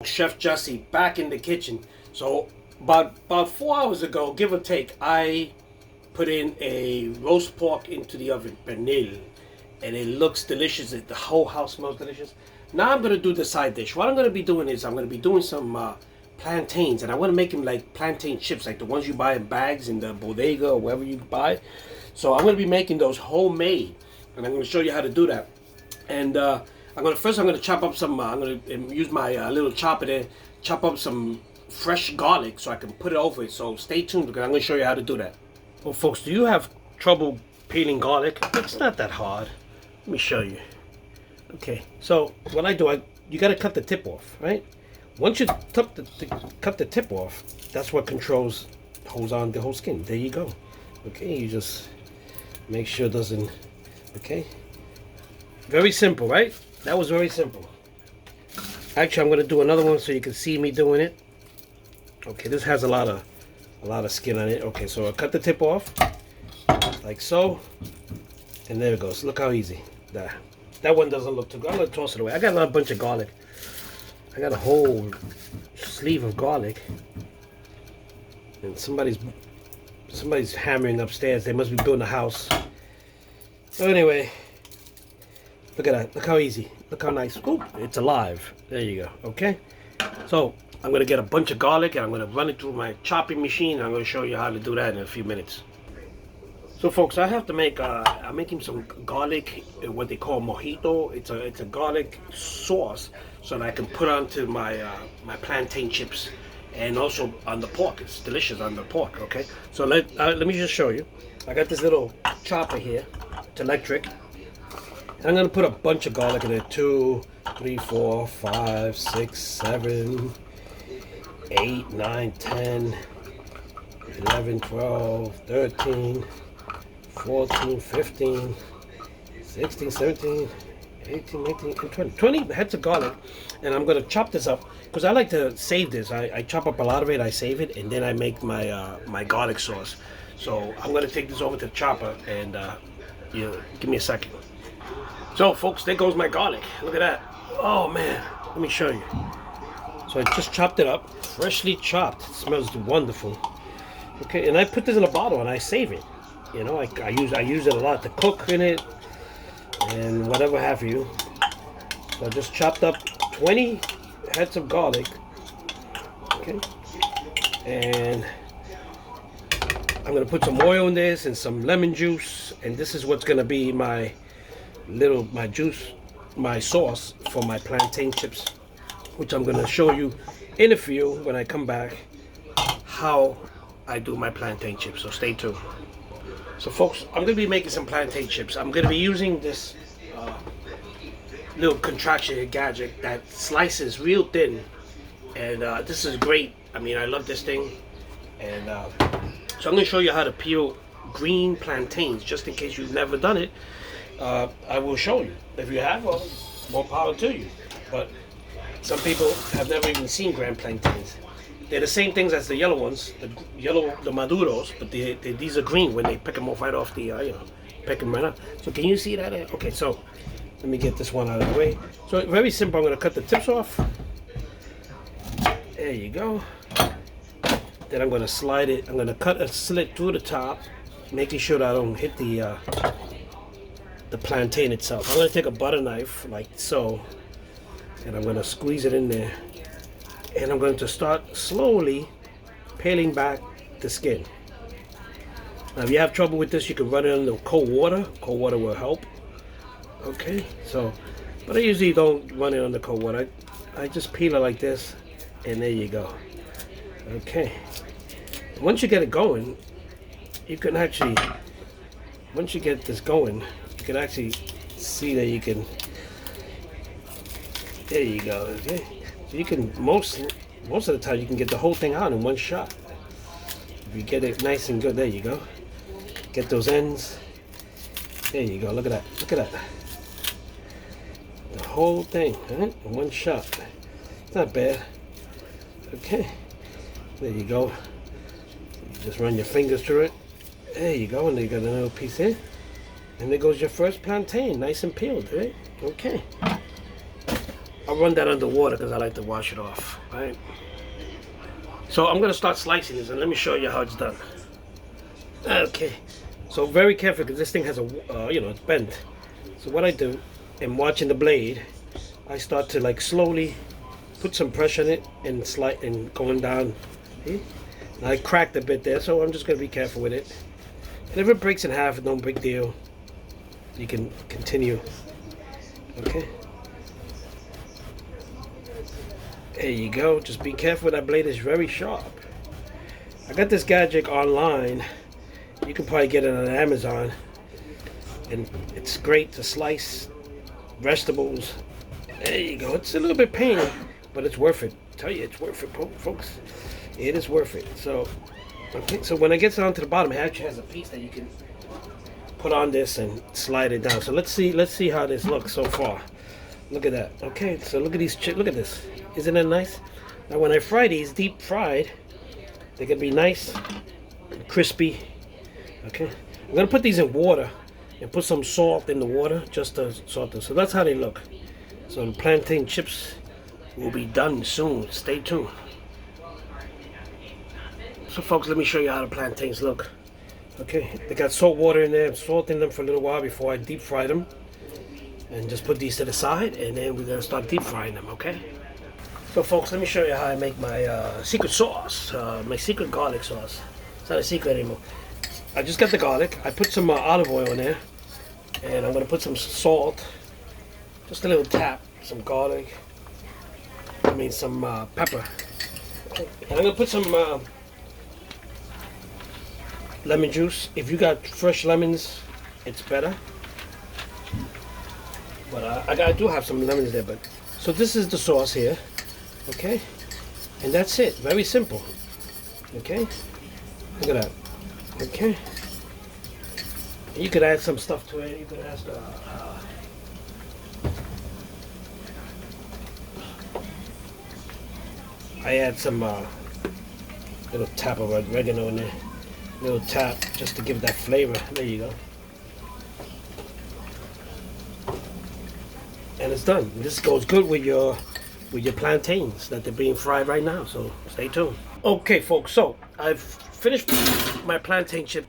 Chef Jesse back in the kitchen. So about 4 hours ago, give or take, I put in a roast pork into the oven, Pernil, and it looks delicious. The whole house smells delicious. Now I'm gonna do the side dish. What I'm gonna be doing is I'm gonna be doing some plantains, and I want to make them like plantain chips, like the ones you buy in bags in the bodega or wherever you buy. So I'm gonna be making those homemade, and I'm gonna show you how to do that. And I'm gonna chop up some. I'm gonna use my little chopper there, chop up some fresh garlic so I can put it over it. So stay tuned because I'm gonna show you how to do that. Well, folks, do you have trouble peeling garlic? It's not that hard. Let me show you. Okay, so what I do, you gotta cut the tip off, right? Once you cut the tip off, that's what holds on the whole skin. There you go. Okay, you just make sure it doesn't. Okay, very simple, right? That was very simple. Actually, I'm gonna do another one so you can see me doing it. Okay, this has a lot of skin on it. Okay, so I cut the tip off like so, and there it goes. Look how easy. That one doesn't look too good. I'm gonna toss it away. I got a bunch of garlic. I got a whole sleeve of garlic, and somebody's hammering upstairs. They must be building a house. So anyway, look at that. Look how easy. Look how nice. Ooh, it's alive. There you go. Okay. So I'm gonna get a bunch of garlic and I'm gonna run it through my chopping machine. I'm gonna show you how to do that in a few minutes. So folks, I have to make. I'm making some garlic, what they call mojito. It's a garlic sauce, so that I can put onto my my plantain chips, and also on the pork. It's delicious on the pork. Okay. So let me just show you. I got this little chopper here. It's electric. And I'm gonna put a bunch of garlic in it. 2, 3, 4, 5, 6, 7, 8, 9, 10, 11, 12, 13, 14, 15, 16, 17, 18, 19, and 20. 20 heads of garlic. And I'm gonna chop this up because I like to save this. I chop up a lot of it, I save it, and then I make my my garlic sauce. So I'm gonna take this over to the chopper and give me a second. So folks, there goes my garlic. Look at that. Oh man, let me show you. So I just chopped it up, freshly chopped. It smells wonderful. Okay, and I put this in a bottle and I save it. You know, I use it a lot to cook in it and whatever have you. So I just chopped up 20 heads of garlic. Okay, and I'm gonna put some oil in this and some lemon juice, and this is what's gonna be my sauce for my plantain chips, which I'm gonna show you in a few when I come back how I do my plantain chips. So stay tuned. So folks, I'm gonna be making some plantain chips. I'm gonna be using this little contraption gadget that slices real thin, and this is great. I mean, I love this thing, and so I'm gonna show you how to peel green plantains, just in case you've never done it. I will show you. If you have, well, more power to you. But some people have never even seen grand plantains. They're the same things as the yellow ones, the maduros, but these are green when they pick them off right off the, pick them right up. So can you see that? Okay, so let me get this one out of the way. So very simple. I'm going to cut the tips off. There you go. Then I'm going to slide it. I'm going to cut a slit through the top, making sure that I don't hit the plantain itself. I'm going to take a butter knife like so, and I'm going to squeeze it in there, and I'm going to start slowly peeling back the skin. Now if you have trouble with this, you can run it under cold water. Cold water will help. Okay, so but I usually don't run it under cold water. I just peel it like this, and there you go. Okay, once you get it going, you can actually, once you get this going, you can actually see that you can, there you go. Okay, so you can most of the time you can get the whole thing out in one shot if you get it nice and good. There you go. Get those ends. There you go. Look at that. Look at that. The whole thing, right? In one shot. It's not bad. Okay, there you go. You just run your fingers through it. There you go, and you got another piece here. And there goes your first plantain, nice and peeled, right? Okay. I'll run that under water because I like to wash it off, right? So I'm gonna start slicing this, and let me show you how it's done. Okay, so very careful because this thing has a, it's bent. So what I do, in watching the blade, I start to like slowly put some pressure on it and slide and going down. See? And I cracked a bit there, so I'm just gonna be careful with it. And if it breaks in half, no big deal. You can continue. Okay. There you go. Just be careful. That blade is very sharp. I got this gadget online. You can probably get it on Amazon. And it's great to slice vegetables. There you go. It's a little bit pain, but it's worth it. I tell you, it's worth it, folks. It is worth it. So, okay. So when it gets down to the bottom, it actually has a piece that you can put on this and slide it down. So let's see how this looks so far. Look at that. Okay. So look at these. Look at this. Isn't that nice? Now when I fry these, deep fried, they can be nice and crispy. Okay. I'm gonna put these in water and put some salt in the water just to salt them. So that's how they look. So the plantain chips will be done soon. Stay tuned. So folks, let me show you how the plantains look. Okay, they got salt water in there. I'm salting them for a little while before I deep fry them. And just put these to the side, and then we're gonna start deep frying them, okay? So folks, let me show you how I make my secret sauce, my secret garlic sauce. It's not a secret anymore. I just got the garlic. I put some olive oil in there, and I'm gonna put some salt, just a little tap, some garlic. Some pepper. Okay. And I'm gonna put some lemon juice. If you got fresh lemons, it's better. But I do have some lemons there. But so this is the sauce here. Okay, and that's it. Very simple. Okay, look at that. Okay, and you could add some stuff to it. You could add I add some little tap of oregano in there. Little tap just to give that flavor. There you go. And it's done. This goes good with your plantains that they're being fried right now. So stay tuned. Okay, folks. So I've finished my plantain chip.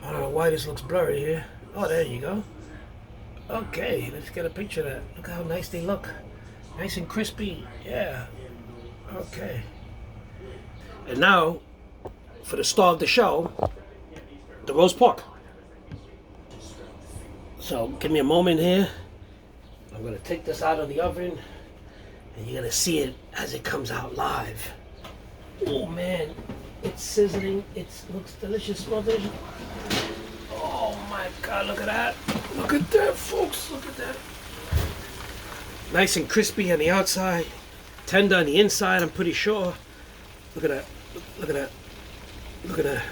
I don't know why this looks blurry here. Oh, there you go. Okay, let's get a picture of that. Look how nice they look. Nice and crispy. Yeah. Okay. And now, for the star of the show, the roast pork. So, give me a moment here. I'm going to take this out of the oven, and you're going to see it as it comes out live. Oh, man. It's sizzling. It looks delicious. Smells delicious. Oh, my God. Look at that. Look at that, folks. Look at that. Nice and crispy on the outside. Tender on the inside, I'm pretty sure. Look at that. Look at that. Look at that.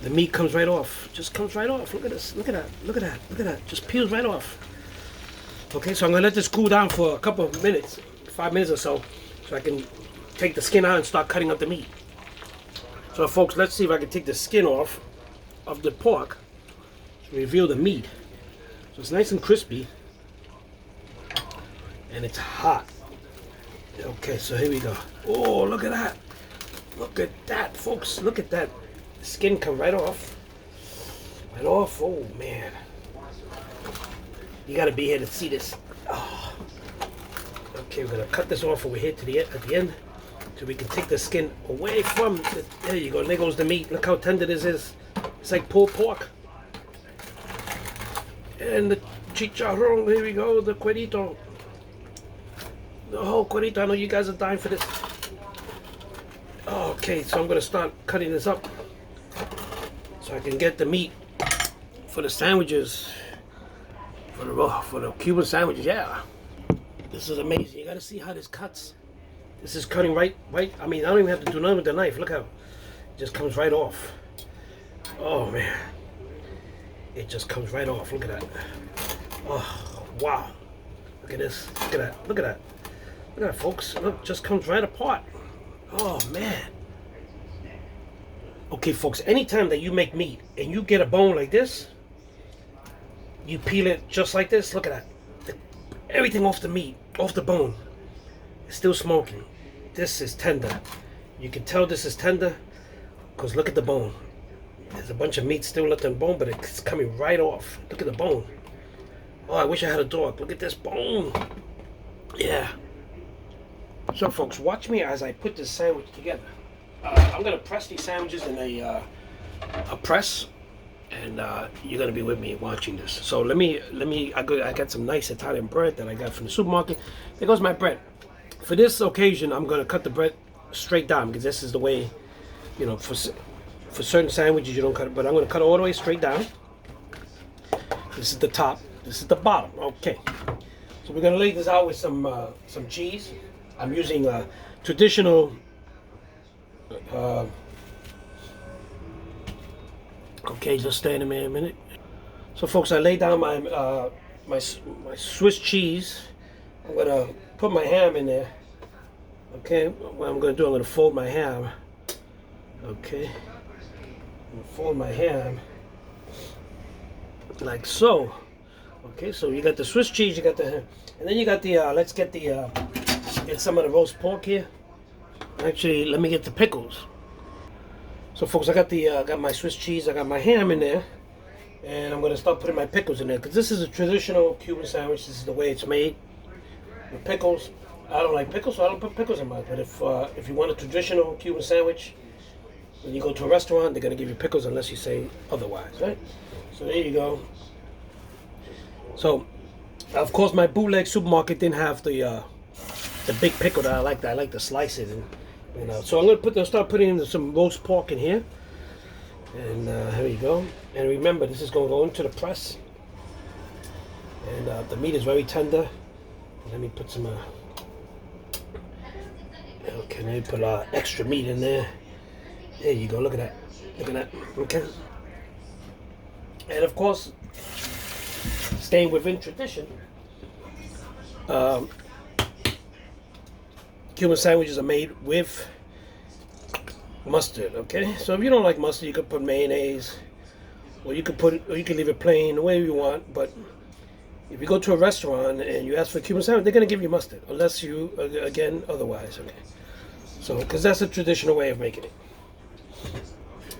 The meat comes right off. Just comes right off. Look at this. Look at that. Look at that. Look at that. Just peels right off. Okay, so I'm going to let this cool down for a couple of minutes. 5 minutes or so I can take the skin out and start cutting up the meat. So folks, let's see if I can take the skin off of the pork to reveal the meat. So it's nice and crispy. And it's hot. Okay, so here we go. Oh, look at that. Look at that, folks. Look at that. The skin come right off. Right off. Oh, man. You got to be here to see this. Oh. Okay, we're going to cut this off over here to the at the end so we can take the skin away from the, there you go. There goes the meat. Look how tender this is. It's like pulled pork. And the chicharron. Here we go. The cuerito. The whole cuerito. I know you guys are dying for this. Okay, so I'm going to start cutting this up so I can get the meat for the sandwiches, for the Cuban sandwiches. Yeah, this is amazing. You got to see how this cuts. This is cutting right. I mean, I don't even have to do nothing with the knife. Look how it just comes right off. Oh man, it just comes right off. Look at that. Oh wow. Look at this. Look at that. Look at that. Look at that, folks. Look, just comes right apart. Oh man. Okay, folks, anytime that you make meat and you get a bone like this, you peel it just like this. Look at that. everything off the meat, off the bone. It's still smoking. This is tender. You can tell this is tender because look at the bone. There's a bunch of meat still left on the bone, but it's coming right off. Look at the bone. Oh, I wish I had a dog. Look at this bone. Yeah. So, folks, watch me as I put this sandwich together. I'm gonna press these sandwiches in a press, and you're gonna be with me watching this. So let me. I got some nice Italian bread that I got from the supermarket. There goes my bread. For this occasion, I'm gonna cut the bread straight down because this is the way, you know, for certain sandwiches you don't cut it, but I'm gonna cut it all the way straight down. This is the top. This is the bottom. Okay. So we're gonna lay this out with some cheese. I'm using traditional. Okay, just stay in a minute. So, folks, I laid down my Swiss cheese. I'm gonna put my ham in there. Okay, what I'm gonna do, I'm gonna fold my ham. Okay, I'm gonna fold my ham like so. Okay, so you got the Swiss cheese, you got the ham, and then you got the. Let's get get some of the roast pork here. Actually, let me get the pickles. So, folks, I got my Swiss cheese, I got my ham in there, and I'm gonna start putting my pickles in there because this is a traditional Cuban sandwich. This is the way it's made with pickles. I don't like pickles, so I don't put pickles in mine. But if you want a traditional Cuban sandwich, when you go to a restaurant, they're gonna give you pickles unless you say otherwise, right? So there you go. So, of course, my bootleg supermarket didn't have the big pickle that I like. I like to slice it, and you know. So I'm gonna start putting in some roast pork in here, and here you go. And remember, this is gonna go into the press, and the meat is very tender. Let me put some. Okay, let me put extra meat in there. There you go. Look at that. Look at that. Okay. And of course, staying within tradition. Cuban sandwiches are made with mustard, okay? So if you don't like mustard, you could put mayonnaise, or you could leave it plain, the way you want. But if you go to a restaurant and you ask for a Cuban sandwich, they're gonna give you mustard, unless you again otherwise, okay? So because that's a traditional way of making it.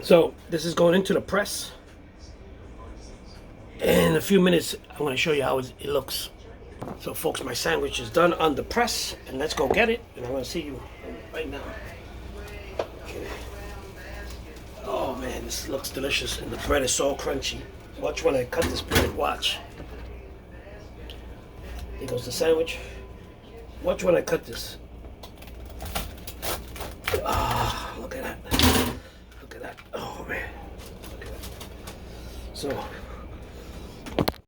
So this is going into the press. In a few minutes, I'm gonna show you how it looks. So, folks, my sandwich is done on the press, and let's go get it. And I'm gonna see you right now. Okay. Oh man, this looks delicious, and the bread is so crunchy. Watch when I cut this bread. Watch. Here goes the sandwich. Watch when I cut this. Ah, look at that. Look at that. Oh man. Look at that. So.